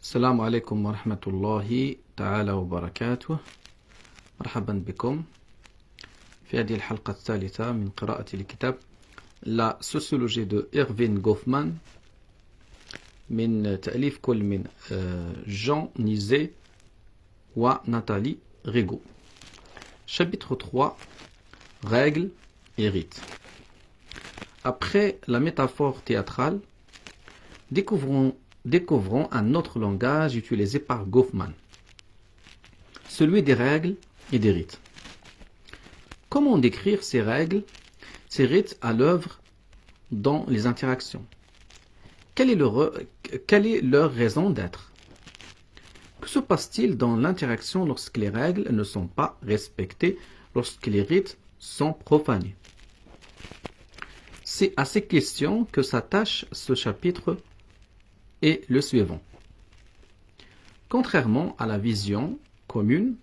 السلام عليكم ورحمة الله تعالى وبركاته. مرحبا بكم في هذه الحلقة الثالثة من قراءة الكتاب La sociologie de Erving Goffman من تأليف كل من Jean Nizet وناتالي Rigaud. Chapitre 3. Règles et rites. Après la métaphore théâtrale, découvrons un autre langage utilisé par Goffman, celui des règles et des rites. Comment décrire ces règles, ces rites à l'œuvre dans les interactions? Quelle est leur raison d'être? Que se passe-t-il dans l'interaction lorsque les règles ne sont pas respectées, lorsque les rites sont profanés? C'est à ces questions que s'attache ce chapitre et le suivant. Contrairement à la vision commune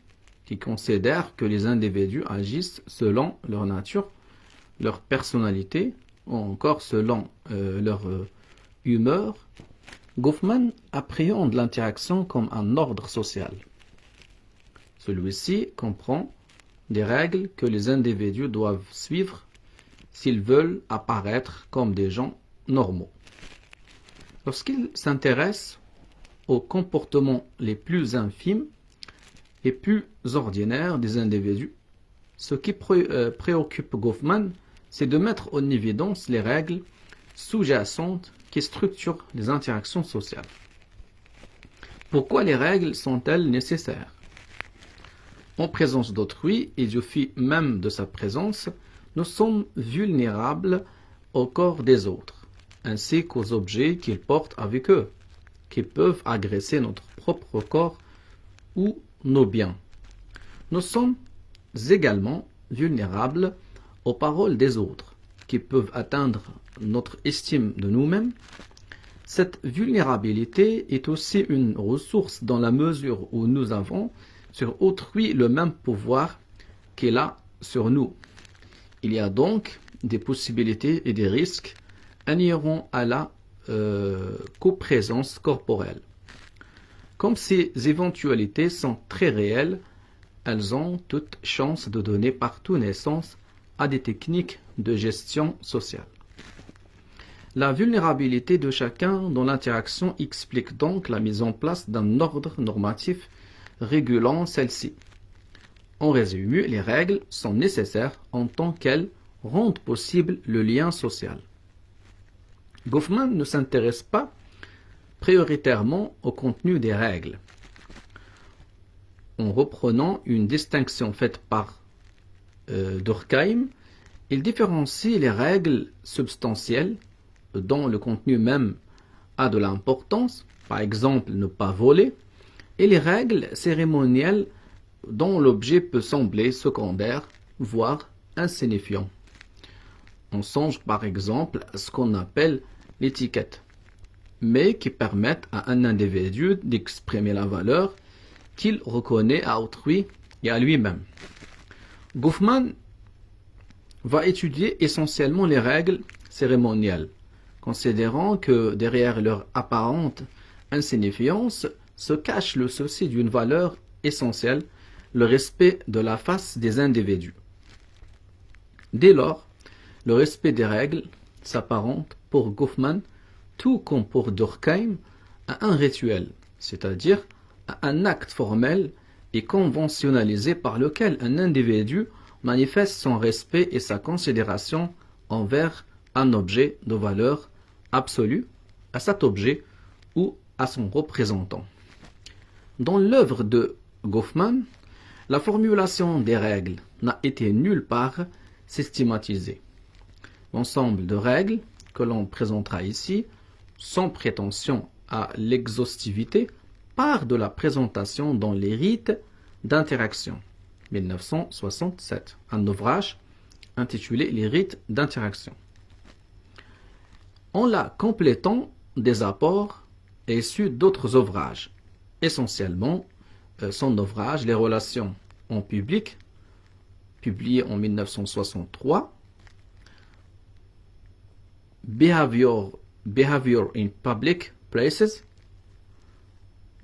qui considère que les individus agissent selon leur nature, leur personnalité ou encore selon leur humeur, Goffman appréhende l'interaction comme un ordre social. Celui-ci comprend des règles que les individus doivent suivre s'ils veulent apparaître comme des gens normaux. Lorsqu'il s'intéresse aux comportements les plus infimes et plus ordinaires des individus, ce qui préoccupe Goffman, c'est de mettre en évidence les règles sous-jacentes qui structurent les interactions sociales. Pourquoi les règles sont-elles nécessaires? En présence d'autrui et du fait même de sa présence, nous sommes vulnérables au corps des autres, ainsi qu'aux objets qu'ils portent avec eux, qui peuvent agresser notre propre corps ou nos biens. Nous sommes également vulnérables aux paroles des autres, qui peuvent atteindre notre estime de nous-mêmes. Cette vulnérabilité est aussi une ressource dans la mesure où nous avons sur autrui le même pouvoir qu'il a sur nous. Il y a donc des possibilités et des risques inhérents à la coprésence corporelle. Comme ces éventualités sont très réelles, elles ont toute chance de donner partout naissance à des techniques de gestion sociale. La vulnérabilité de chacun dans l'interaction explique donc la mise en place d'un ordre normatif régulant celle-ci. En résumé, les règles sont nécessaires en tant qu'elles rendent possible le lien social. Goffman ne s'intéresse pas prioritairement au contenu des règles. En reprenant une distinction faite par Durkheim, il différencie les règles substantielles dont le contenu même a de l'importance, par exemple ne pas voler, et les règles cérémonielles dont l'objet peut sembler secondaire, voire insignifiant. On songe par exemple à ce qu'on appelle l'étiquette, mais qui permettent à un individu d'exprimer la valeur qu'il reconnaît à autrui et à lui-même. Goffman va étudier essentiellement les règles cérémonielles, considérant que derrière leur apparente insignifiance se cache le souci d'une valeur essentielle, le respect de la face des individus. Dès lors, le respect des règles s'apparente pour Goffman, tout comme pour Durkheim, à un rituel, c'est-à-dire à un acte formel et conventionnalisé par lequel un individu manifeste son respect et sa considération envers un objet de valeur absolue, à cet objet ou à son représentant. Dans l'œuvre de Goffman, la formulation des règles n'a été nulle part systématisée. L'ensemble de règles que l'on présentera ici, sans prétention à l'exhaustivité, part de la présentation dans les rites d'interaction, 1967, un ouvrage intitulé Les rites d'interaction. En la complétant des apports issus d'autres ouvrages, essentiellement son ouvrage Les relations en public, publié en 1963, Behavior in Public Places,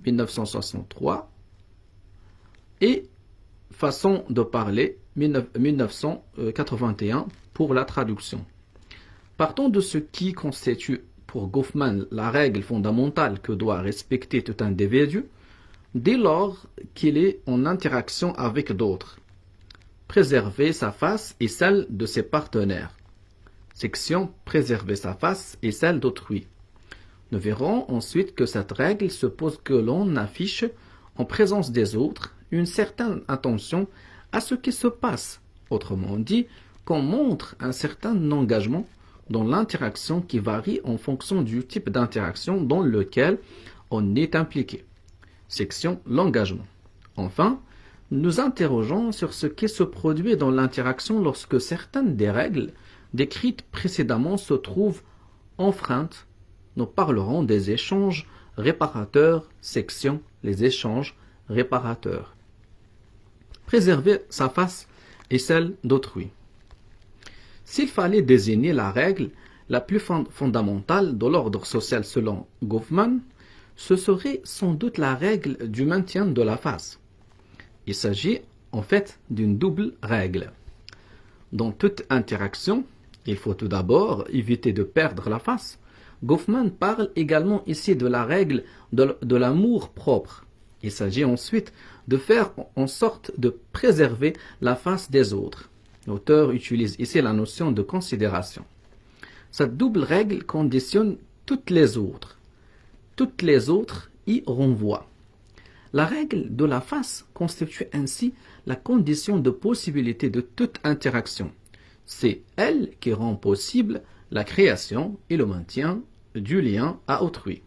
1963 et Façon de parler 1981 pour la traduction. Partons de ce qui constitue pour Goffman la règle fondamentale que doit respecter tout individu dès lors qu'il est en interaction avec d'autres. Préserver sa face et celle de ses partenaires. Section Préserver sa face et celle d'autrui. Nous verrons ensuite que cette règle suppose que l'on affiche en présence des autres une certaine attention à ce qui se passe. Autrement dit, qu'on montre un certain engagement dans l'interaction qui varie en fonction du type d'interaction dans lequel on est impliqué. Section L'engagement. Enfin, nous interrogeons sur ce qui se produit dans l'interaction lorsque certaines des règles décrites précédemment se trouvent enfreintes. Nous parlerons des échanges réparateurs, section Les échanges réparateurs. Préserver sa face et celle d'autrui. S'il fallait désigner la règle la plus fondamentale de l'ordre social selon Goffman, ce serait sans doute la règle du maintien de la face. Il s'agit en fait d'une double règle. Dans toute interaction, il faut tout d'abord éviter de perdre la face. Goffman parle également ici de la règle de l'amour propre. Il s'agit ensuite de faire en sorte de préserver la face des autres. L'auteur utilise ici la notion de considération. Cette double règle conditionne toutes les autres. Toutes les autres y renvoient. La règle de la face constitue ainsi la condition de possibilité de toute interaction. C'est elle qui rend possible la création et le maintien du lien à autrui.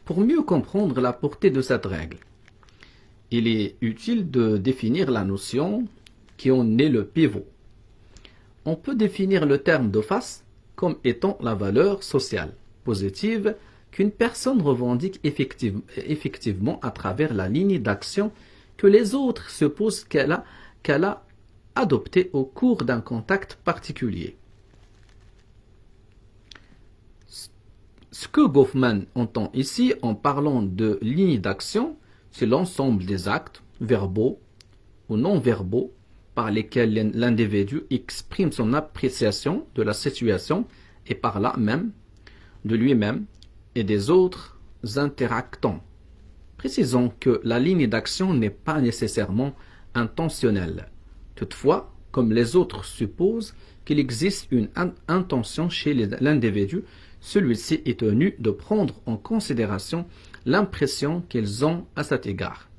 Pour mieux comprendre la portée de cette règle, il est utile de définir la notion qui en est le pivot. On peut définir le terme de face comme étant la valeur sociale positive qu'une personne revendique effectivement à travers la ligne d'action que les autres supposent qu'elle a adoptée au cours d'un contact particulier. Ce que Goffman entend ici en parlant de ligne d'action, c'est l'ensemble des actes, verbaux ou non-verbaux, par lesquels l'individu exprime son appréciation de la situation et par là même de lui-même et des autres interactants. Précisons que la ligne d'action n'est pas nécessairement intentionnelle. Toutefois, comme les autres supposent qu'il existe une intention chez l'individu, celui-ci est tenu de prendre en considération l'impression qu'ils ont à cet égard.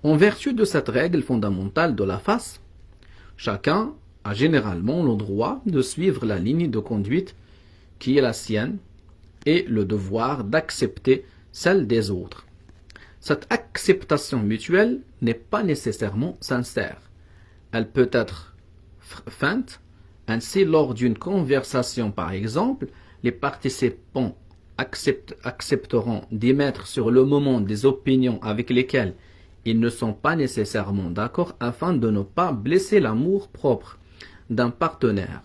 En vertu de cette règle fondamentale de la face, chacun a généralement le droit de suivre la ligne de conduite qui est la sienne et le devoir d'accepter celle des autres. Cette acceptation mutuelle n'est pas nécessairement sincère. Elle peut être feinte. Ainsi, lors d'une conversation par exemple, les participants accepteront d'émettre sur le moment des opinions avec lesquelles ils ne sont pas nécessairement d'accord afin de ne pas blesser l'amour-propre d'un partenaire.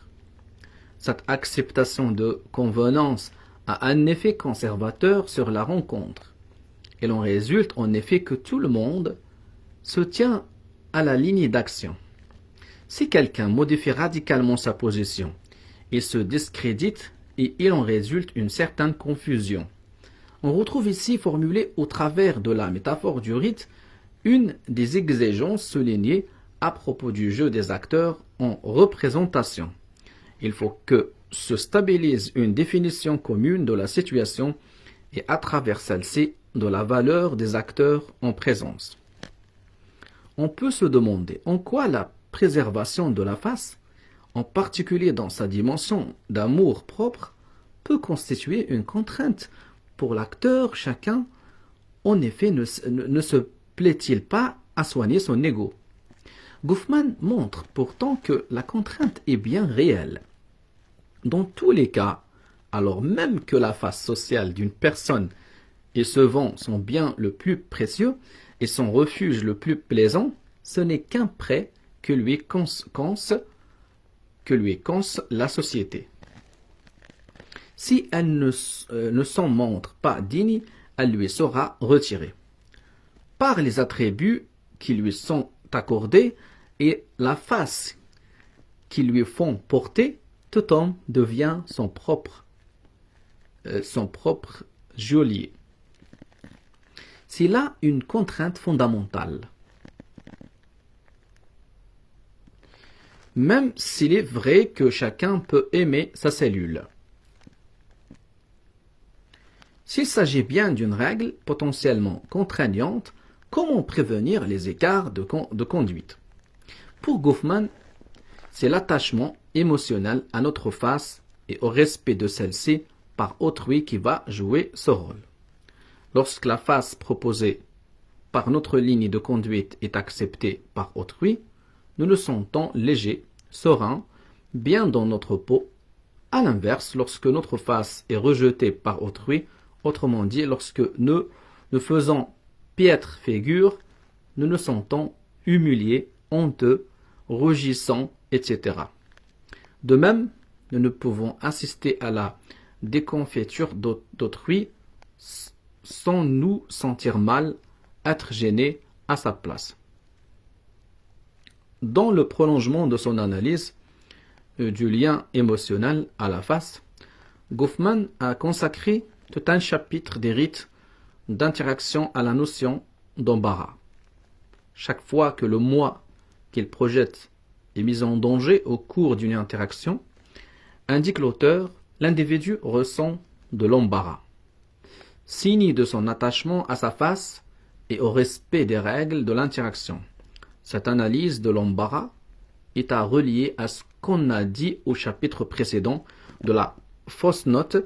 Cette acceptation de convenance a un effet conservateur sur la rencontre. Il en résulte en effet que tout le monde se tient à la ligne d'action. Si quelqu'un modifie radicalement sa position, il se discrédite et il en résulte une certaine confusion. On retrouve ici formulée au travers de la métaphore du rite une des exigences soulignées à propos du jeu des acteurs en représentation. Il faut que se stabilise une définition commune de la situation et à travers celle-ci de la valeur des acteurs en présence. On peut se demander en quoi la préservation de la face, en particulier dans sa dimension d'amour propre, peut constituer une contrainte pour l'acteur. Chacun, en effet, ne se plaît-il pas à soigner son ego? Goffman montre pourtant que la contrainte est bien réelle. Dans tous les cas, alors même que la face sociale d'une personne est souvent son bien le plus précieux et son refuge le plus plaisant, ce n'est qu'un prêt que lui conse la société. Si elle ne s'en montre pas digne, elle lui sera retirée. Par les attributs qui lui sont accordés et la face qui lui font porter, tout homme devient son propre geôlier. C'est là une contrainte fondamentale. Même s'il est vrai que chacun peut aimer sa cellule. S'il s'agit bien d'une règle potentiellement contraignante, comment prévenir les écarts de conduite? Pour Goffman, c'est l'attachement émotionnel à notre face et au respect de celle-ci par autrui qui va jouer ce rôle. Lorsque la face proposée par notre ligne de conduite est acceptée par autrui, nous nous sentons légers, sereins, bien dans notre peau. À l'inverse, lorsque notre face est rejetée par autrui, autrement dit, lorsque nous faisons piètre figure, nous nous sentons humiliés, honteux, rougissants, etc. De même, nous ne pouvons assister à la déconfiture d'autrui sans nous sentir mal, être gênés à sa place. Dans le prolongement de son analyse du lien émotionnel à la face, Goffman a consacré tout un chapitre des rites d'interaction à la notion d'embarras. Chaque fois que le moi qu'il projette est mis en danger au cours d'une interaction, indique l'auteur, l'individu ressent de l'embarras. Signe de son attachement à sa face et au respect des règles de l'interaction. Cette analyse de l'embarras est à relier à ce qu'on a dit au chapitre précédent de la fausse note.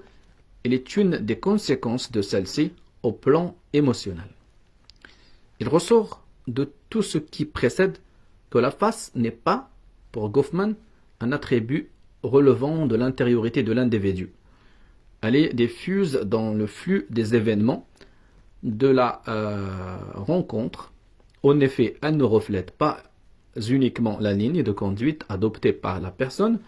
Elle est une des conséquences de celle-ci au plan émotionnel. Il ressort de tout ce qui précède que la face n'est pas, pour Goffman, un attribut relevant de l'intériorité de l'individu. Elle est diffuse dans le flux des événements de la rencontre. En effet, elle ne reflète pas uniquement la ligne de conduite adoptée par la personne.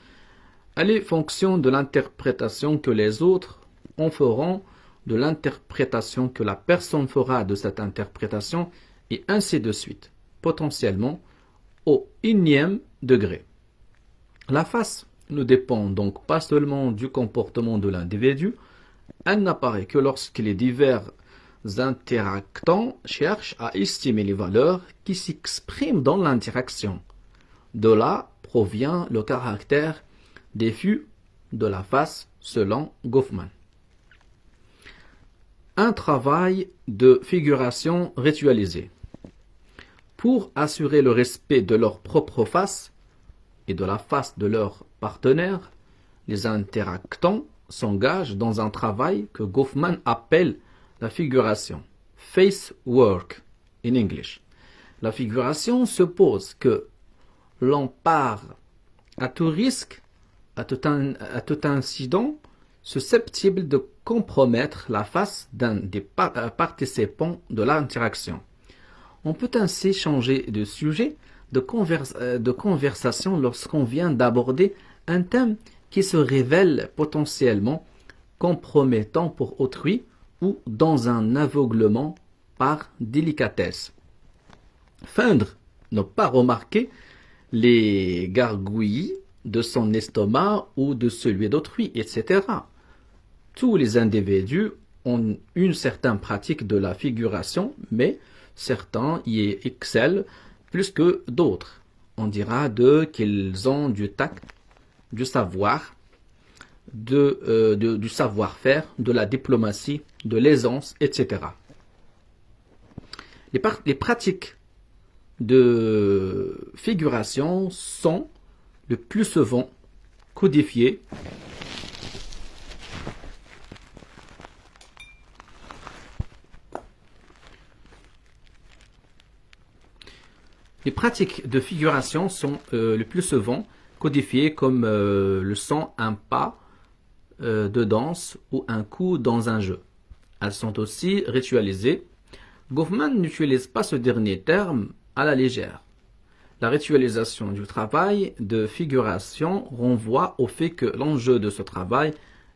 Elle est fonction de l'interprétation que les autres en feront, de l'interprétation que la personne fera de cette interprétation, et ainsi de suite, potentiellement au unième degré. La face ne dépend donc pas seulement du comportement de l'individu, elle n'apparaît que lorsque les divers interactants cherchent à estimer les valeurs qui s'expriment dans l'interaction. De là provient le caractère diffus de la face selon Goffman. Un travail de figuration ritualisé. Pour assurer le respect de leur propre face et de la face de leur partenaire, les interactants s'engagent dans un travail que Goffman appelle la figuration, face work in English. La figuration suppose que l'on part à tout risque, à tout incident susceptible de compromettre la face d'un des participants de l'interaction. On peut ainsi changer de sujet de conversation lorsqu'on vient d'aborder un thème qui se révèle potentiellement compromettant pour autrui ou dans un aveuglement par délicatesse. Feindre ne pas remarquer les gargouillis de son estomac ou de celui d'autrui, etc. Tous les individus ont une certaine pratique de la figuration, mais certains y excellent plus que d'autres. On dira d'eux qu'ils ont du tact, du savoir, du savoir-faire, de la diplomatie, de l'aisance, etc. Les pratiques de figuration sont le plus souvent codifiées Les pratiques de figuration sont le plus souvent codifiées comme le sont un pas de danse ou un coup dans un jeu. Elles sont aussi ritualisées. Goffman n'utilise pas ce dernier terme à la légère. La ritualisation du travail de figuration renvoie au fait que l'enjeu de ce travail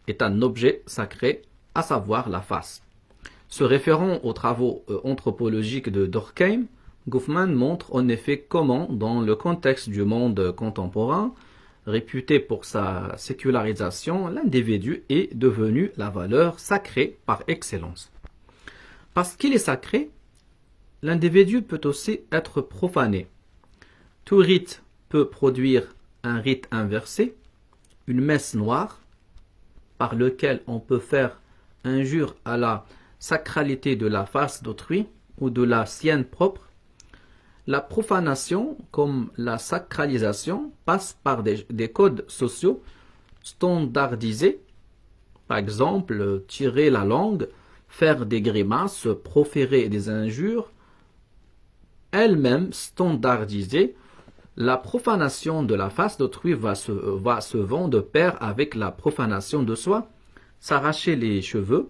est un objet sacré, à savoir la face. Se référant aux travaux anthropologiques de Durkheim, Goffman montre en effet comment, dans le contexte du monde contemporain, réputé pour sa sécularisation, l'individu est devenu la valeur sacrée par excellence. Parce qu'il est sacré, l'individu peut aussi être profané. Tout rite peut produire un rite inversé, une messe noire, par lequel on peut faire injure à la sacralité de la face d'autrui ou de la sienne propre. La profanation, comme la sacralisation, passe par des codes sociaux standardisés. Par exemple, tirer la langue, faire des grimaces, proférer des injures, elle-même standardisée. La profanation de la face d'autrui va se vont de pair avec la profanation de soi. S'arracher les cheveux,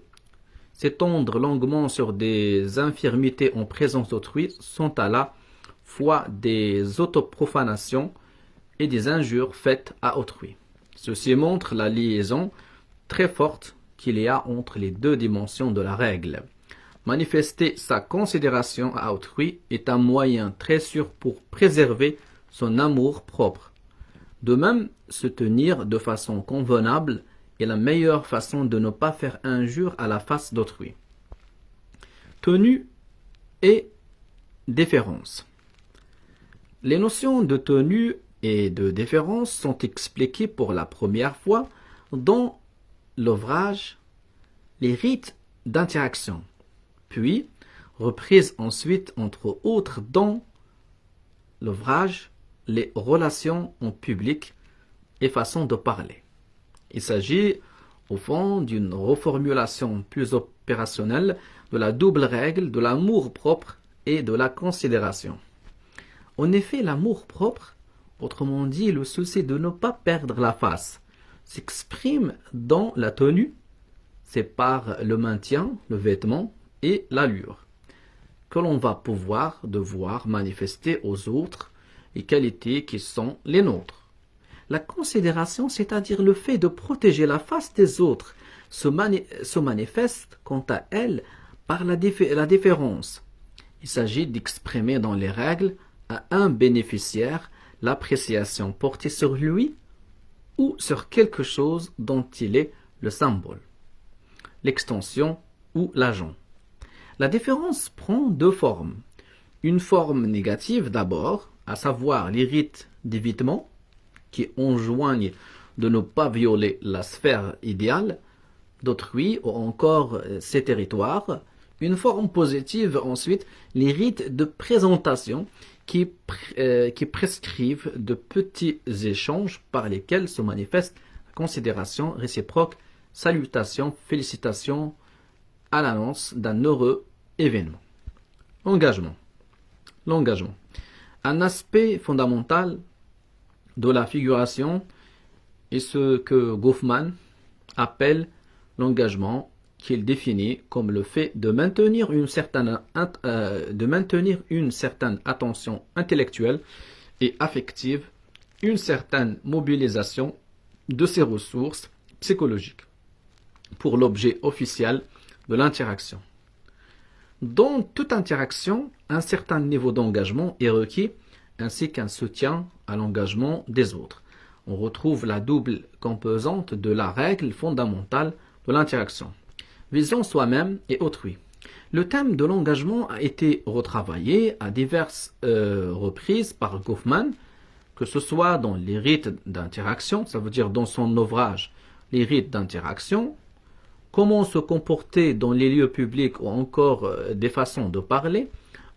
s'étendre longuement sur des infirmités en présence d'autrui sont à la fois des autoprofanations et des injures faites à autrui. Ceci montre la liaison très forte qu'il y a entre les deux dimensions de la règle. Manifester sa considération à autrui est un moyen très sûr pour préserver son amour propre. De même, se tenir de façon convenable est la meilleure façon de ne pas faire injure à la face d'autrui. Tenue et déférence. Les notions de tenue et de déférence sont expliquées pour la première fois dans l'ouvrage Les rites d'interaction, puis reprises ensuite entre autres dans l'ouvrage Les relations en public et façon de parler. Il s'agit au fond d'une reformulation plus opérationnelle de la double règle de l'amour-propre et de la considération. En effet, l'amour-propre, autrement dit le souci de ne pas perdre la face, s'exprime dans la tenue, c'est par le maintien, le vêtement et l'allure, que l'on va devoir manifester aux autres les qualités qui sont les nôtres. La considération, c'est-à-dire le fait de protéger la face des autres, se manifeste quant à elle par la déférence. Il s'agit d'exprimer dans les règles à un bénéficiaire l'appréciation portée sur lui ou sur quelque chose dont il est le symbole, l'extension ou l'agent. La déférence prend deux formes. Une forme négative d'abord, à savoir les rites d'évitement, qui enjoignent de ne pas violer la sphère idéale d'autrui ou encore ses territoires. Une forme positive ensuite, les rites de présentation qui prescrivent de petits échanges par lesquels se manifeste la considération réciproque, salutation, félicitations à l'annonce d'un heureux événement. L'engagement. Un aspect fondamental de la figuration est ce que Goffman appelle l'engagement, qu'il définit comme le fait de maintenir une certaine attention intellectuelle et affective, une certaine mobilisation de ses ressources psychologiques pour l'objet officiel de l'interaction. Dans toute interaction, un certain niveau d'engagement est requis, ainsi qu'un soutien à l'engagement des autres. On retrouve la double composante de la règle fondamentale de l'interaction, visant soi-même et autrui. Le thème de l'engagement a été retravaillé à diverses reprises par Goffman, que ce soit dans les rites d'interaction, ça veut dire dans son ouvrage Les rites d'interaction, comment se comporter dans les lieux publics ou encore des façons de parler.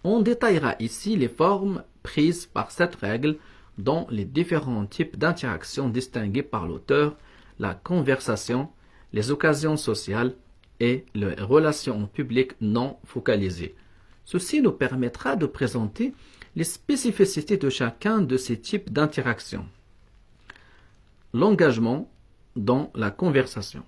On détaillera ici les formes prises par cette règle dans les différents types d'interactions distingués par l'auteur, la conversation, les occasions sociales et les relations publiques non focalisées. Ceci nous permettra de présenter les spécificités de chacun de ces types d'interactions. L'engagement dans la conversation.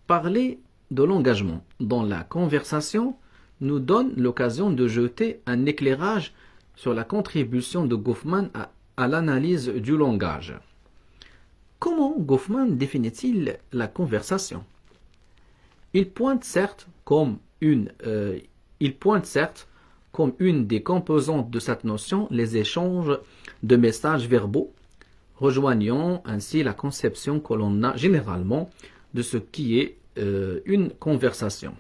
Parler de l'engagement dans la conversation nous donne l'occasion de jeter un éclairage sur la contribution de Goffman à l'analyse du langage. Comment Goffman définit-il la conversation? Il pointe certes comme une des composantes de cette notion les échanges de messages verbaux, rejoignant ainsi la conception que l'on a généralement de ce qui est une conversation.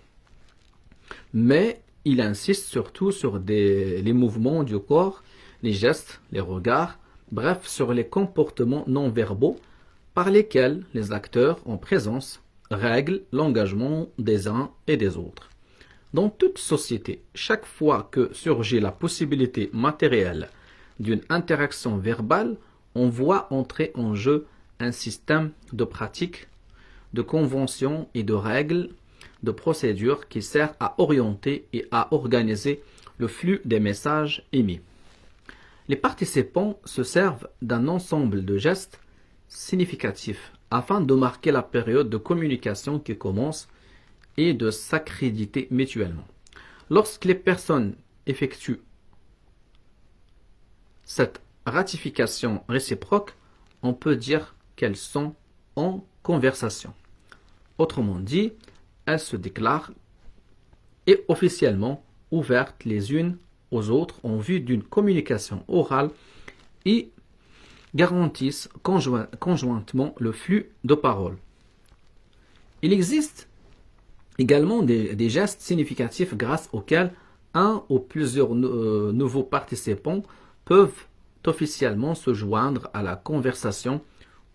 Mais il insiste surtout sur les mouvements du corps, les gestes, les regards, bref, sur les comportements non verbaux par lesquels les acteurs en présence règlent l'engagement des uns et des autres. Dans toute société, chaque fois que surgit la possibilité matérielle d'une interaction verbale, on voit entrer en jeu un système de pratiques, de conventions et de règles, de procédures qui sert à orienter et à organiser le flux des messages émis. Les participants se servent d'un ensemble de gestes significatifs afin de marquer la période de communication qui commence et de s'accréditer mutuellement. Lorsque les personnes effectuent cette ratification réciproque, on peut dire qu'elles sont en conversation. Autrement dit, elles se déclarent et officiellement ouvertes les unes aux autres en vue d'une communication orale et garantissent conjointement le flux de paroles. Il existe également des gestes significatifs grâce auxquels un ou plusieurs nouveaux participants peuvent officiellement se joindre à la conversation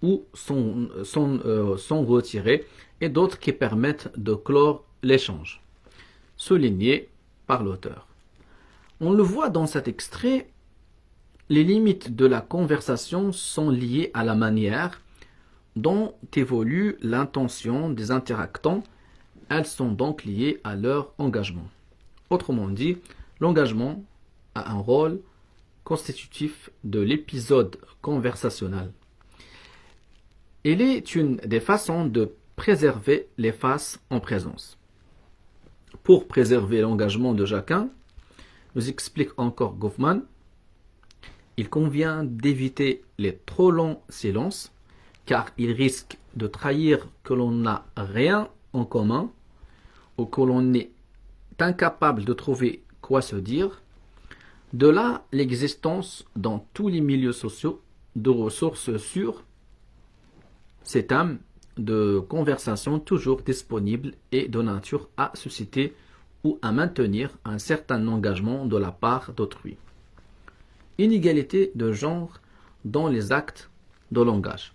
ou sont retirés et d'autres qui permettent de clore l'échange, souligné par l'auteur. On le voit dans cet extrait, les limites de la conversation sont liées à la manière dont évolue l'intention des interactants. Elles sont donc liées à leur engagement. Autrement dit, l'engagement a un rôle constitutif de l'épisode conversationnel. Il est une des façons de préserver les faces en présence. Pour préserver l'engagement de chacun, nous explique encore Goffman, il convient d'éviter les trop longs silences, car ils risquent de trahir que l'on n'a rien en commun ou que l'on est incapable de trouver quoi se dire. De là l'existence dans tous les milieux sociaux de ressources sur ces thèmes de conversation toujours disponibles et de nature à susciter ou à maintenir un certain engagement de la part d'autrui. Inégalité de genre dans les actes de langage.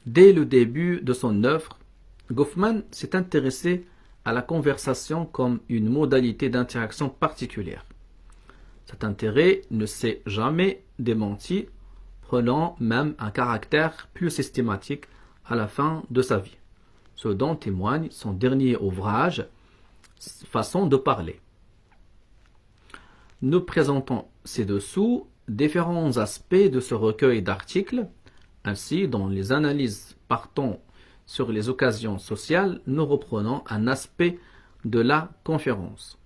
Dès le début de son œuvre, Goffman s'est intéressé à la conversation comme une modalité d'interaction particulière. Cet intérêt ne s'est jamais démenti, prenant même un caractère plus systématique à la fin de sa vie, ce dont témoigne son dernier ouvrage, Façon de parler. Nous présentons ci-dessous différents aspects de ce recueil d'articles. Ainsi, dans les analyses partant sur les occasions sociales, nous reprenons un aspect de la conférence.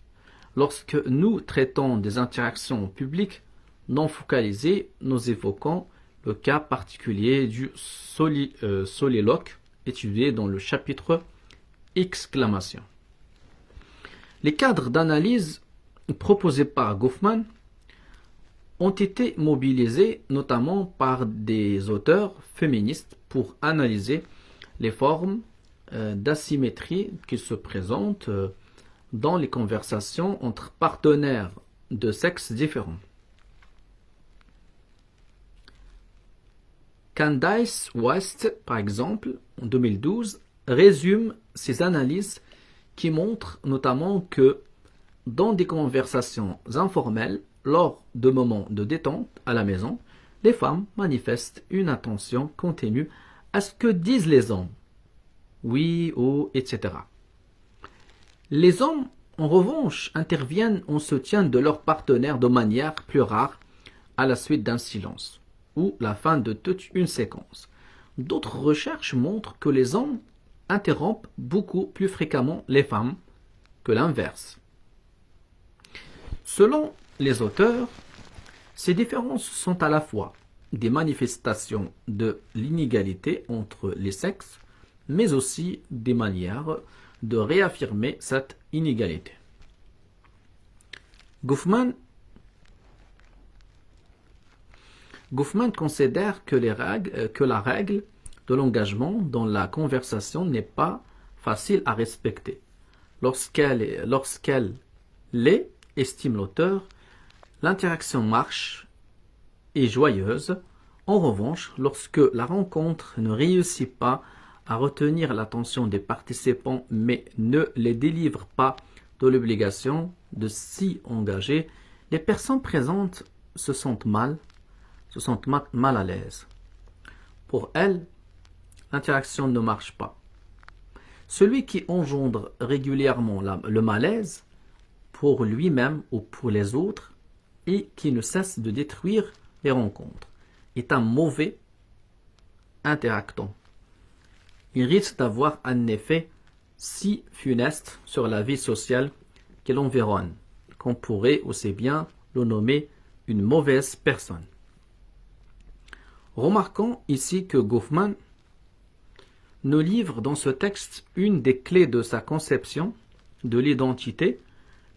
Lorsque nous traitons des interactions publiques non focalisées, nous évoquons le cas particulier du soliloque étudié dans le chapitre exclamation. Les cadres d'analyse proposés par Goffman ont été mobilisés notamment par des auteurs féministes pour analyser les formes d'asymétrie qui se présentent dans les conversations entre partenaires de sexes différents. Candace West, par exemple, en 2012, résume ces analyses qui montrent notamment que dans des conversations informelles, lors de moments de détente à la maison, les femmes manifestent une attention continue à ce que disent les hommes. Oui, oh, etc. Les hommes, en revanche, interviennent en soutien de leur partenaire de manière plus rare à la suite d'un silence ou la fin de toute une séquence. D'autres recherches montrent que les hommes interrompent beaucoup plus fréquemment les femmes que l'inverse. Selon les auteurs, ces différences sont à la fois des manifestations de l'inégalité entre les sexes, mais aussi des manières de réaffirmer cette inégalité. Goffman considère que la règle de l'engagement dans la conversation n'est pas facile à respecter. Lorsqu'elle l'est, estime l'auteur, l'interaction marche et joyeuse. En revanche, lorsque la rencontre ne réussit pas à retenir l'attention des participants mais ne les délivre pas de l'obligation de s'y engager, les personnes présentes se sentent mal à l'aise. Pour elles, l'interaction ne marche pas. Celui qui engendre régulièrement le malaise pour lui-même ou pour les autres et qui ne cesse de détruire les rencontres est un mauvais interactant. Il risque d'avoir un effet si funeste sur la vie sociale qui l'environne qu'on pourrait aussi bien le nommer une mauvaise personne. Remarquons ici que Goffman nous livre dans ce texte une des clés de sa conception de l'identité,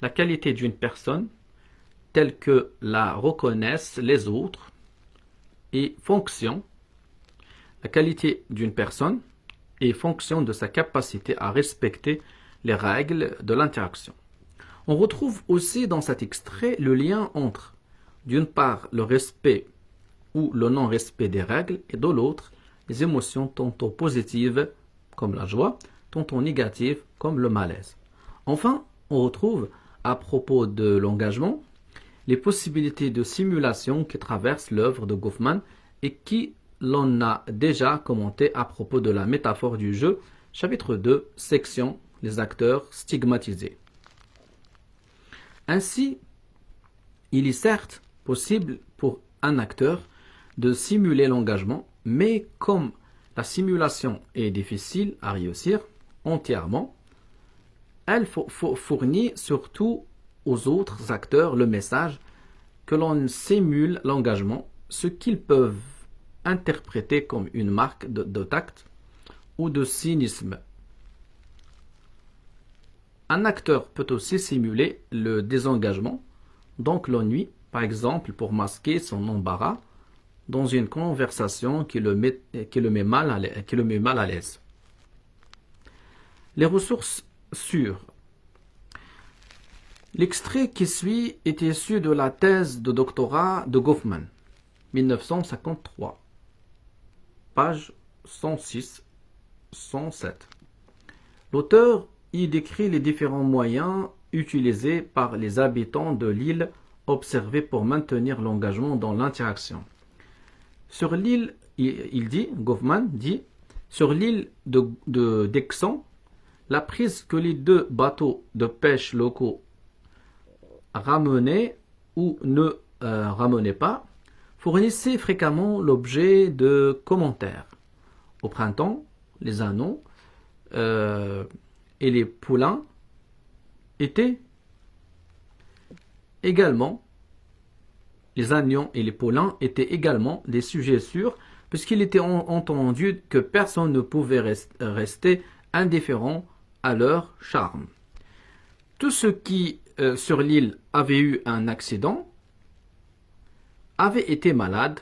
la qualité d'une personne, telle que la reconnaissent les autres, et la qualité d'une personne est fonction de sa capacité à respecter les règles de l'interaction. On retrouve aussi dans cet extrait le lien entre, d'une part, le respect ou le non-respect des règles, et de l'autre, les émotions tantôt positives, comme la joie, tantôt négatives, comme le malaise. Enfin, on retrouve, à propos de l'engagement, les possibilités de simulation qui traversent l'œuvre de Goffman et qui l'on a déjà commenté à propos de la métaphore du jeu, chapitre 2, section les acteurs stigmatisés. Ainsi, il est certes possible pour un acteur de simuler l'engagement, mais comme la simulation est difficile à réussir entièrement, elle fournit surtout aux autres acteurs le message que l'on simule l'engagement, ce qu'ils peuvent interpréter comme une marque de tact ou de cynisme. Un acteur peut aussi simuler le désengagement, donc l'ennui, par exemple pour masquer son embarras dans une conversation qui le met mal à l'aise. Les ressources sûres. L'extrait qui suit est issu de la thèse de doctorat de Goffman, 1953, page 106-107. L'auteur y décrit les différents moyens utilisés par les habitants de l'île observés pour maintenir l'engagement dans l'interaction. Sur l'île, Goffman dit, sur l'île de Dexon, la prise que les deux bateaux de pêche locaux ramenaient ou ne ramenaient pas fournissait fréquemment l'objet de commentaires. Au printemps, les âneaux et les poulains étaient également des sujets sûrs, puisqu'il était entendu que personne ne pouvait rester indifférent à leur charme. Tous ceux qui, sur l'île, avaient eu un accident, avaient été malades,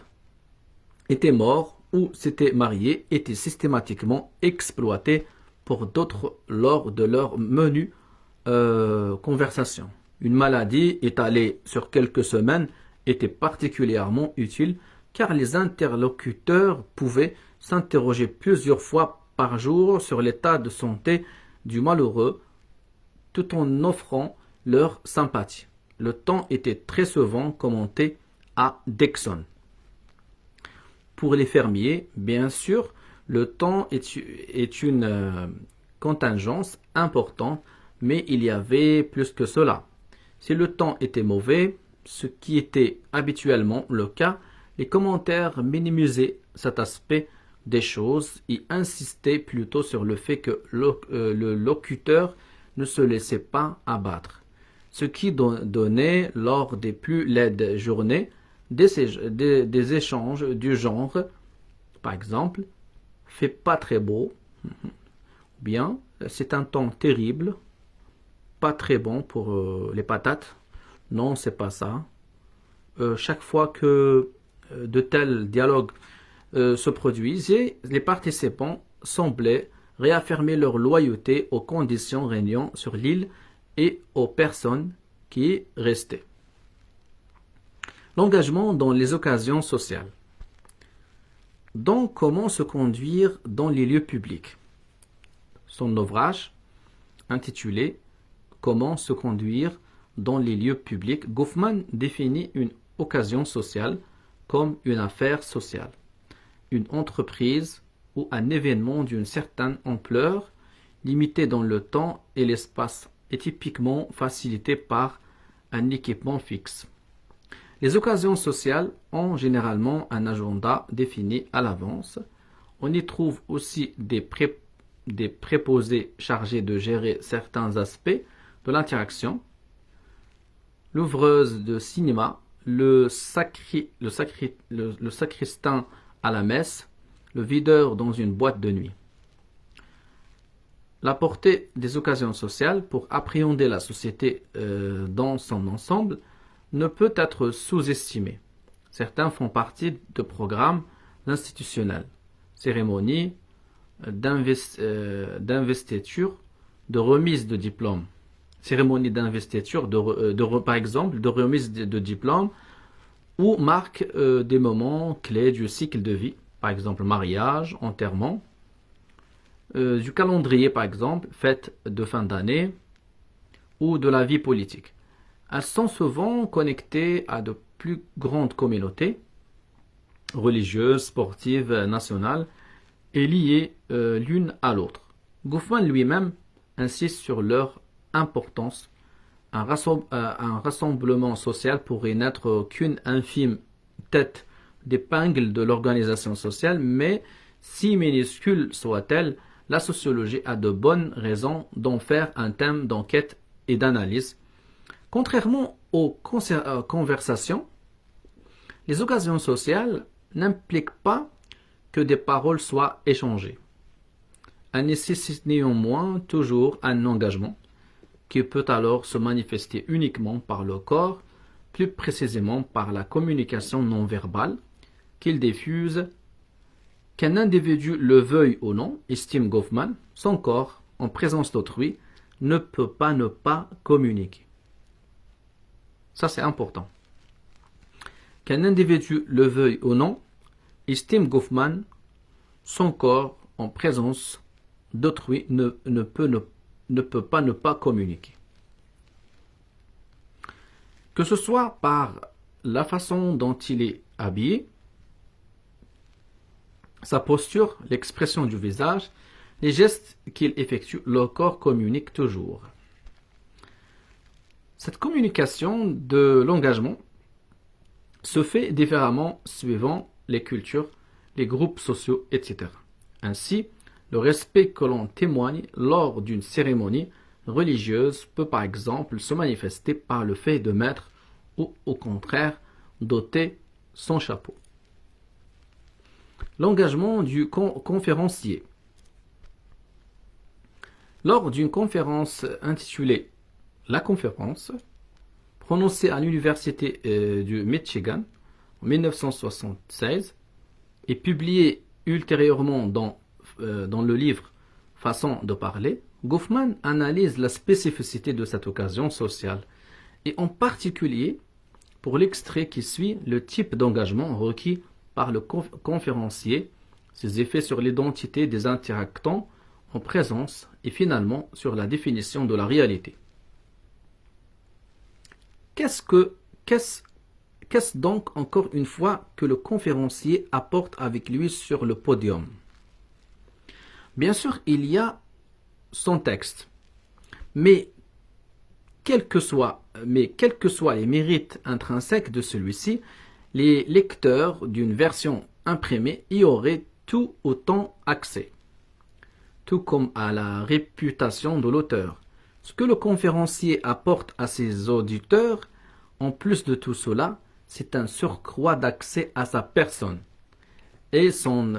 étaient morts ou s'étaient mariés, étaient systématiquement exploités pour d'autres lors de leur menue conversation. Une maladie étalée sur quelques semaines était particulièrement utile car les interlocuteurs pouvaient s'interroger plusieurs fois par jour sur l'état de santé du malheureux tout en offrant leur sympathie. Le temps était très souvent commenté à Dexon. Pour les fermiers, bien sûr, le temps est une contingence importante, mais il y avait plus que cela. Si le temps était mauvais, ce qui était habituellement le cas, les commentaires minimisaient cet aspect des choses et insistaient plutôt sur le fait que le locuteur ne se laissait pas abattre. Ce qui donnait, lors des plus laides journées, des échanges du genre, par exemple, fait pas très beau, bien, c'est un temps terrible, pas très bon pour les patates. Non, c'est pas ça. Chaque fois que de tels dialogues se produisaient, les participants semblaient réaffirmer leur loyauté aux conditions régnant sur l'île et aux personnes qui y restaient. L'engagement dans les occasions sociales. Donc, comment se conduire dans les lieux publics? Son ouvrage, intitulé Comment se conduire dans les lieux publics, Goffman définit une occasion sociale comme une affaire sociale, une entreprise ou un événement d'une certaine ampleur, limité dans le temps et l'espace et typiquement facilité par un équipement fixe. Les occasions sociales ont généralement un agenda défini à l'avance. On y trouve aussi des préposés chargés de gérer certains aspects de l'interaction. L'ouvreuse de cinéma, le sacristain à la messe, le videur dans une boîte de nuit. La portée des occasions sociales pour appréhender la société dans son ensemble ne peut être sous-estimée. Certains font partie de programmes institutionnels, cérémonies d'investiture, de remise de diplômes. Cérémonie d'investiture, par exemple, de remise de diplômes, ou marquent des moments clés du cycle de vie, par exemple mariage, enterrement, du calendrier, par exemple, fête de fin d'année, ou de la vie politique. Elles sont souvent connectées à de plus grandes communautés religieuses, sportives, nationales, et liées l'une à l'autre. Goffman lui-même insiste sur leur importance. Un rassemblement social pourrait n'être qu'une infime tête d'épingle de l'organisation sociale, mais si minuscule soit-elle, la sociologie a de bonnes raisons d'en faire un thème d'enquête et d'analyse. Contrairement aux conversations, les occasions sociales n'impliquent pas que des paroles soient échangées. Elles nécessitent néanmoins toujours un engagement qui peut alors se manifester uniquement par le corps, plus précisément par la communication non verbale qu'il diffuse. Qu'un individu le veuille ou non, estime Goffman, son corps, en présence d'autrui, ne peut pas ne pas communiquer. Ça, c'est important. Qu'un individu le veuille ou non, estime Goffman, son corps, en présence d'autrui, ne peut pas ne pas communiquer. Que ce soit par la façon dont il est habillé, sa posture, l'expression du visage, les gestes qu'il effectue, le corps communique toujours. Cette communication de l'engagement se fait différemment suivant les cultures, les groupes sociaux, etc. Ainsi, le respect que l'on témoigne lors d'une cérémonie religieuse peut par exemple se manifester par le fait de mettre ou au contraire d'ôter son chapeau. L'engagement du conférencier. Lors d'une conférence intitulée « La conférence », prononcée à l'université du Michigan en 1976 et publiée ultérieurement dans le livre « Façon de parler », Goffman analyse la spécificité de cette occasion sociale et en particulier, pour l'extrait qui suit, le type d'engagement requis par le conférencier, ses effets sur l'identité des interactants en présence et finalement sur la définition de la réalité. Qu'est-ce donc encore une fois que le conférencier apporte avec lui sur le podium? Bien sûr, il y a son texte, mais quels que soient les mérites intrinsèques de celui-ci, les lecteurs d'une version imprimée y auraient tout autant accès, tout comme à la réputation de l'auteur. Ce que le conférencier apporte à ses auditeurs, en plus de tout cela, c'est un surcroît d'accès à sa personne et son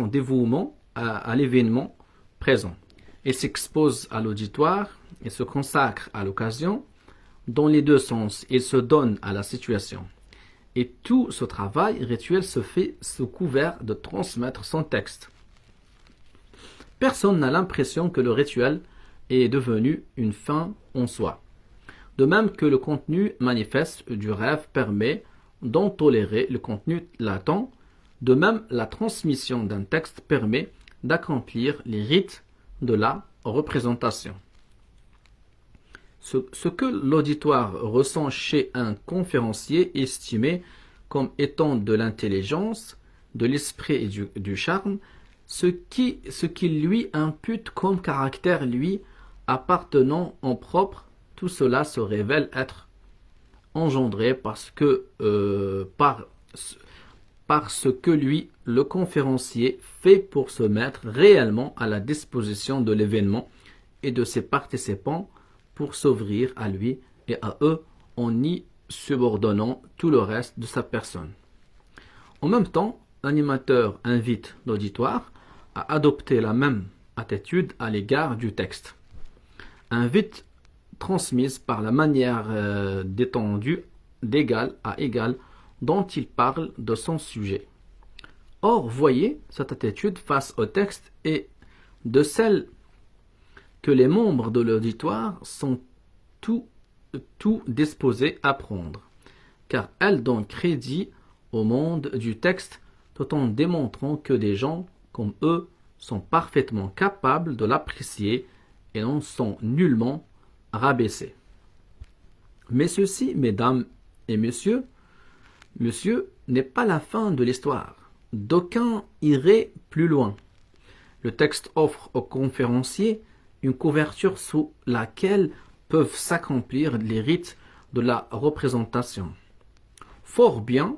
dévouement à l'événement présent. Il s'expose à l'auditoire et se consacre à l'occasion. Dans les deux sens, il se donne à la situation. Et tout ce travail rituel se fait sous couvert de transmettre son texte. Personne n'a l'impression que le rituel est devenu une fin en soi. De même que le contenu manifeste du rêve permet d'en tolérer le contenu latent, de même la transmission d'un texte permet d'accomplir les rites de la représentation. Ce que l'auditoire ressent chez un conférencier estimé comme étant de l'intelligence, de l'esprit et du charme, ce qu'il lui impute comme caractère lui appartenant en propre, tout cela se révèle être engendré par ce que lui, le conférencier, fait pour se mettre réellement à la disposition de l'événement et de ses participants pour s'ouvrir à lui et à eux en y subordonnant tout le reste de sa personne. En même temps, l'animateur invite l'auditoire à adopter la même attitude à l'égard du texte. Invite transmise par la manière détendue d'égal à égal dont il parle de son sujet. Or, voyez cette attitude face au texte est de celle que les membres de l'auditoire sont tout disposés à prendre, car elle donne crédit au monde du texte tout en démontrant que des gens comme eux sont parfaitement capables de l'apprécier et n'en sont nullement rabaissés. Mais ceci, mesdames et messieurs, n'est pas la fin de l'histoire. D'aucuns iraient plus loin. Le texte offre aux conférenciers une couverture sous laquelle peuvent s'accomplir les rites de la représentation. Fort bien,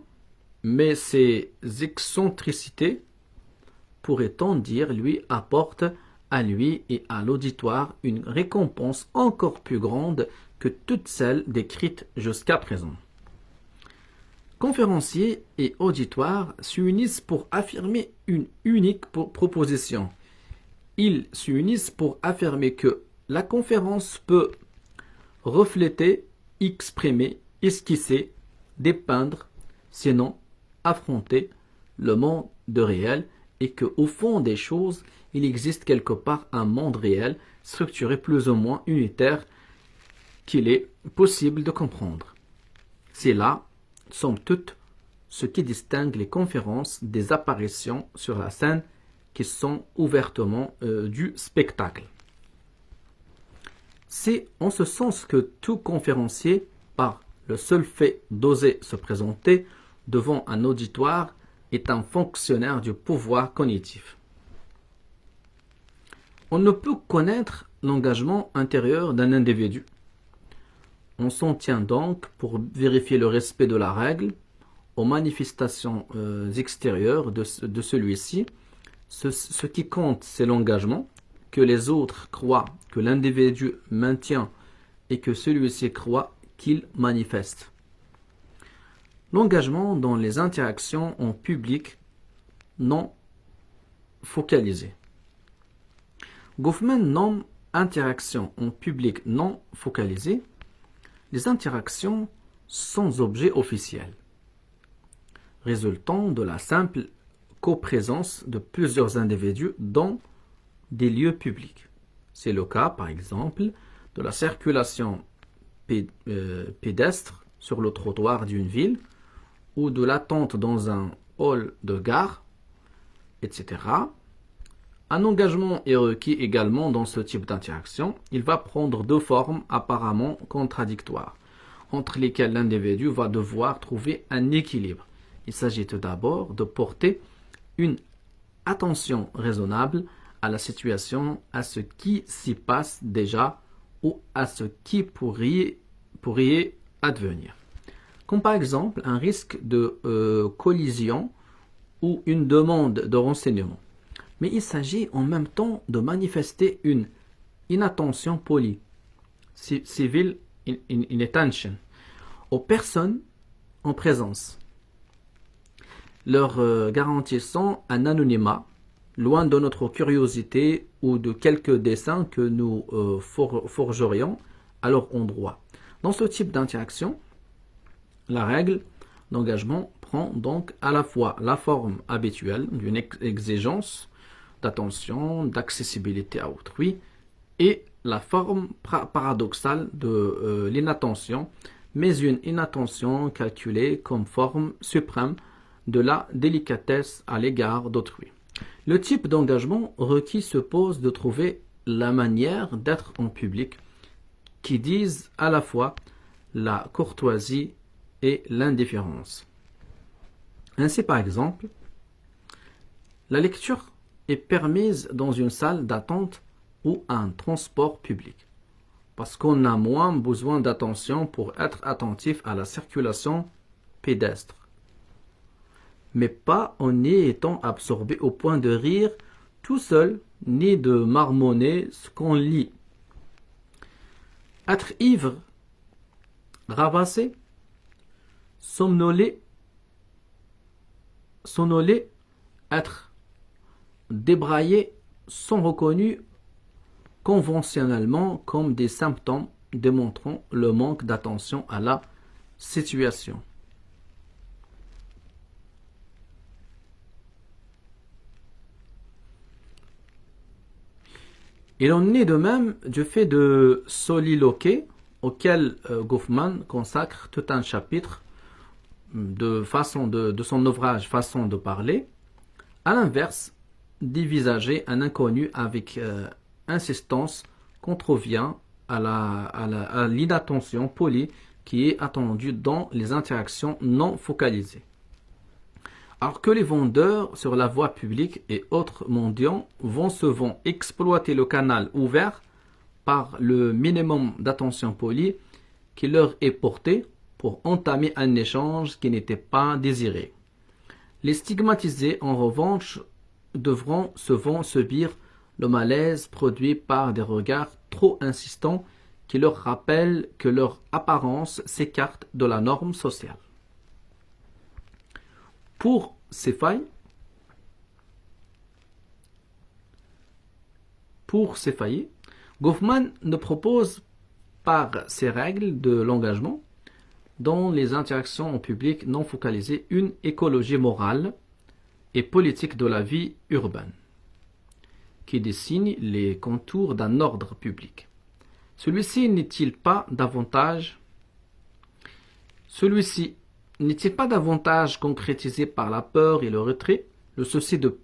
mais ces excentricités, pourrait-on dire, lui apportent à lui et à l'auditoire une récompense encore plus grande que toutes celles décrites jusqu'à présent. Conférenciers et auditoires s'unissent pour affirmer une unique proposition. Ils s'unissent pour affirmer que la conférence peut refléter, exprimer, esquisser, dépeindre, sinon affronter le monde réel et qu'au fond des choses, il existe quelque part un monde réel structuré plus ou moins unitaire qu'il est possible de comprendre. C'est là, somme toute, ce qui distingue les conférences des apparitions sur la scène qui sont ouvertement du spectacle. C'est en ce sens que tout conférencier, par le seul fait d'oser se présenter devant un auditoire, est un fonctionnaire du pouvoir cognitif. On ne peut connaître l'engagement intérieur d'un individu. On s'en tient donc, pour vérifier le respect de la règle, aux manifestations extérieures de celui-ci. Ce qui compte, c'est l'engagement que les autres croient que l'individu maintient et que celui-ci croit qu'il manifeste. L'engagement dans les interactions en public non focalisées. Goffman nomme interaction en public non focalisée les interactions sans objet officiel, résultant de la simple coprésence de plusieurs individus dans des lieux publics. C'est le cas, par exemple, de la circulation pédestre sur le trottoir d'une ville ou de l'attente dans un hall de gare, etc. Un engagement est requis également dans ce type d'interaction. Il va prendre deux formes apparemment contradictoires, entre lesquelles l'individu va devoir trouver un équilibre. Il s'agit tout d'abord de porter une attention raisonnable à la situation, à ce qui s'y passe déjà ou à ce qui pourrait advenir. Comme par exemple un risque de collision ou une demande de renseignement. Mais il s'agit en même temps de manifester une inattention polie, civil inattention, aux personnes en présence, leur garantissant un anonymat, loin de notre curiosité ou de quelques dessins que nous forgerions à leur endroit. Dans ce type d'interaction, la règle d'engagement prend donc à la fois la forme habituelle d'une exigence d'attention, d'accessibilité à autrui, et la forme paradoxale de l'inattention, mais une inattention calculée comme forme suprême de la délicatesse à l'égard d'autrui. Le type d'engagement requis se pose de trouver la manière d'être en public qui dise à la fois la courtoisie et l'indifférence. Ainsi, par exemple, la lecture est permise dans une salle d'attente ou un transport public, parce qu'on a moins besoin d'attention pour être attentif à la circulation pédestre, mais pas en y étant absorbé au point de rire tout seul, ni de marmonner ce qu'on lit. Être ivre, ravassé, somnolé, être débraillé sont reconnus conventionnellement comme des symptômes démontrant le manque d'attention à la situation. Il en est de même du fait de soliloquer, auquel Goffman consacre tout un chapitre de son ouvrage Façon de parler. À l'inverse, d'envisager un inconnu avec insistance contrevient à l'inattention polie qui est attendue dans les interactions non focalisées. Alors que les vendeurs sur la voie publique et autres mendiants vont exploiter le canal ouvert par le minimum d'attention polie qui leur est porté pour entamer un échange qui n'était pas désiré. Les stigmatisés, en revanche, devront souvent subir le malaise produit par des regards trop insistants qui leur rappellent que leur apparence s'écarte de la norme sociale. Pour ces failles, Goffman ne propose par ses règles de l'engagement dans les interactions en public non focalisées une écologie morale et politique de la vie urbaine qui dessine les contours d'un ordre public. Celui-ci n'est-il pas davantage concrétisé par la peur et le retrait, le souci de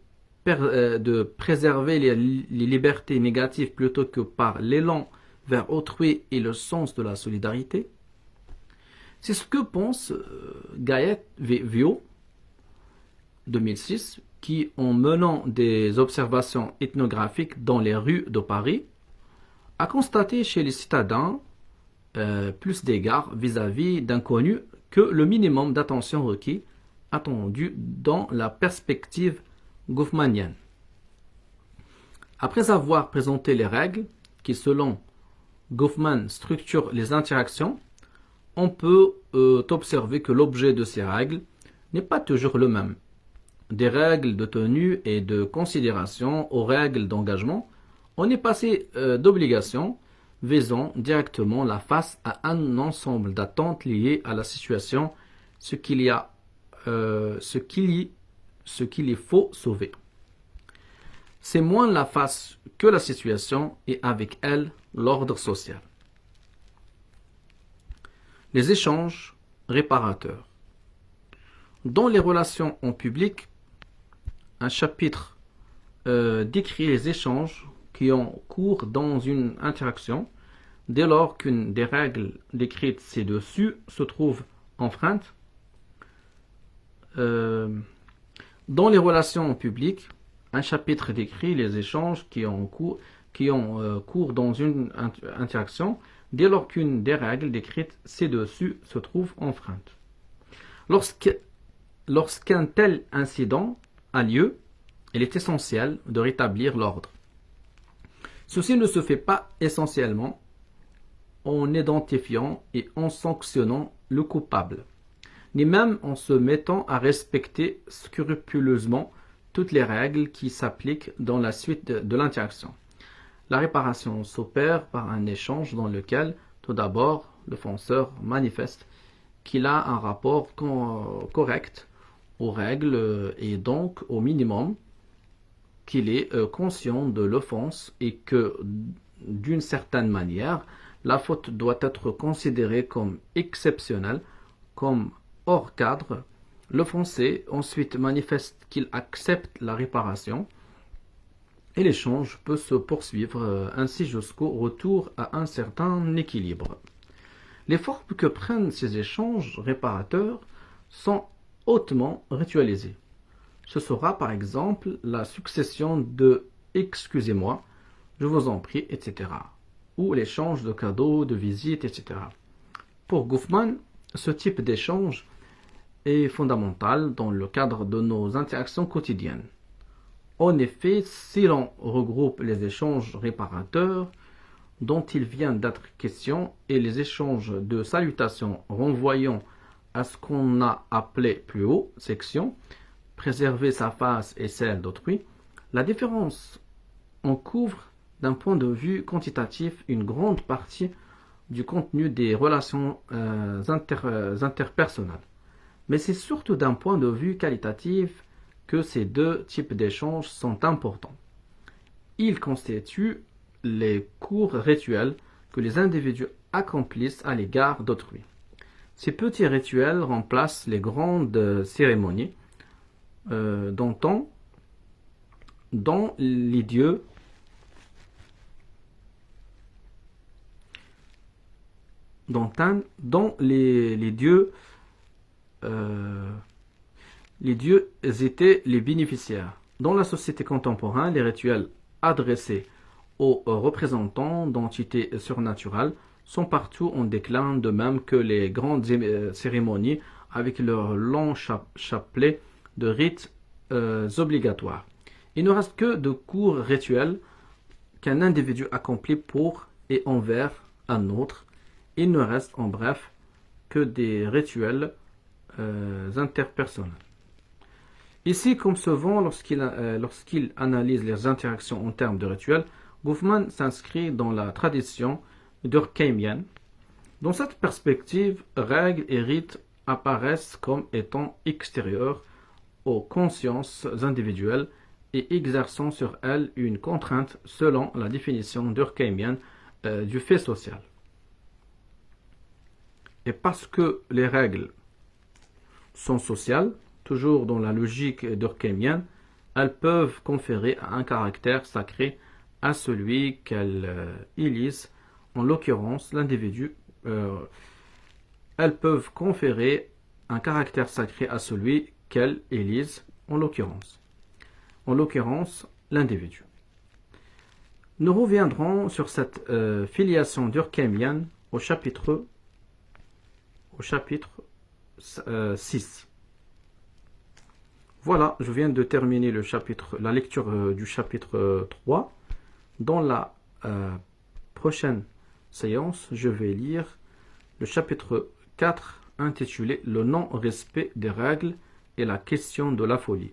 préserver les libertés négatives plutôt que par l'élan vers autrui et le sens de la solidarité? C'est ce que pense Gaët Viau, 2006, qui, en menant des observations ethnographiques dans les rues de Paris, a constaté chez les citadins plus d'égards vis-à-vis d'inconnus que le minimum d'attention requis attendu dans la perspective goffmanienne. Après avoir présenté les règles qui, selon Goffman, structurent les interactions, on peut observer que l'objet de ces règles n'est pas toujours le même. Des règles de tenue et de considération aux règles d'engagement, on est passé d'obligations visant directement la face à un ensemble d'attentes liées à la situation, ce qu'il faut sauver. C'est moins la face que la situation et avec elle l'ordre social. Les échanges réparateurs. Dans les relations en public, un chapitre décrit les échanges qui ont cours dans une interaction dès lors qu'une des règles décrites ci-dessus se trouve enfreinte. Dans les relations en public, un chapitre décrit les échanges qui ont cours dans une interaction dès lors qu'une des règles décrites ci-dessus se trouve enfreinte. Lorsqu'un tel incident a lieu, il est essentiel de rétablir l'ordre. Ceci ne se fait pas essentiellement en identifiant et en sanctionnant le coupable, ni même en se mettant à respecter scrupuleusement toutes les règles qui s'appliquent dans la suite de l'interaction. La réparation s'opère par un échange dans lequel, tout d'abord, le fonceur manifeste qu'il a un rapport correct aux règles et donc au minimum qu'il est conscient de l'offense et que, d'une certaine manière, la faute doit être considérée comme exceptionnelle, comme hors cadre. L'offensé ensuite manifeste qu'il accepte la réparation et l'échange peut se poursuivre ainsi jusqu'au retour à un certain équilibre. Les formes que prennent ces échanges réparateurs sont hautement ritualisées. Ce sera par exemple la succession de « excusez-moi »,« je vous en prie », etc. ou l'échange de cadeaux, de visites, etc. Pour Goffman, ce type d'échange est fondamental dans le cadre de nos interactions quotidiennes. En effet, si l'on regroupe les échanges réparateurs dont il vient d'être question et les échanges de salutations renvoyant à ce qu'on a appelé plus haut, section, préserver sa face et celle d'autrui, la différence en couvre d'un point de vue quantitatif une grande partie du contenu des relations interpersonnelles. Mais c'est surtout d'un point de vue qualitatif que ces deux types d'échanges sont importants. Ils constituent les courts rituels que les individus accomplissent à l'égard d'autrui. Ces petits rituels remplacent les grandes cérémonies dont les dieux les dieux étaient les bénéficiaires. Dans la société contemporaine, les rituels adressés aux représentants d'entités surnaturelles sont partout en déclin, de même que les grandes cérémonies avec leur long chapelet de rites obligatoires. Il ne reste que de courts rituels qu'un individu accomplit pour et envers un autre. Il ne reste en bref que des rituels interpersonnels. Ici, comme souvent lorsqu'il analyse les interactions en termes de rituels, Goffman s'inscrit dans la tradition durkheimienne. Dans cette perspective, règles et rites apparaissent comme étant extérieurs aux consciences individuelles et exerçant sur elles une contrainte selon la définition durkheimienne du fait social. Et parce que les règles sont sociales, toujours dans la logique durkheimienne, elles peuvent conférer un caractère sacré à celui qu'elles élisent, en l'occurrence l'individu. Elles peuvent conférer un caractère sacré à celui qu'elles élisent, en l'occurrence l'individu. Nous reviendrons sur cette filiation durkheimienne au chapitre 6. Voilà, je viens de terminer la lecture du chapitre 3. Dans la prochaine séance, je vais lire le chapitre 4 intitulé « Le non-respect des règles et la question de la folie ».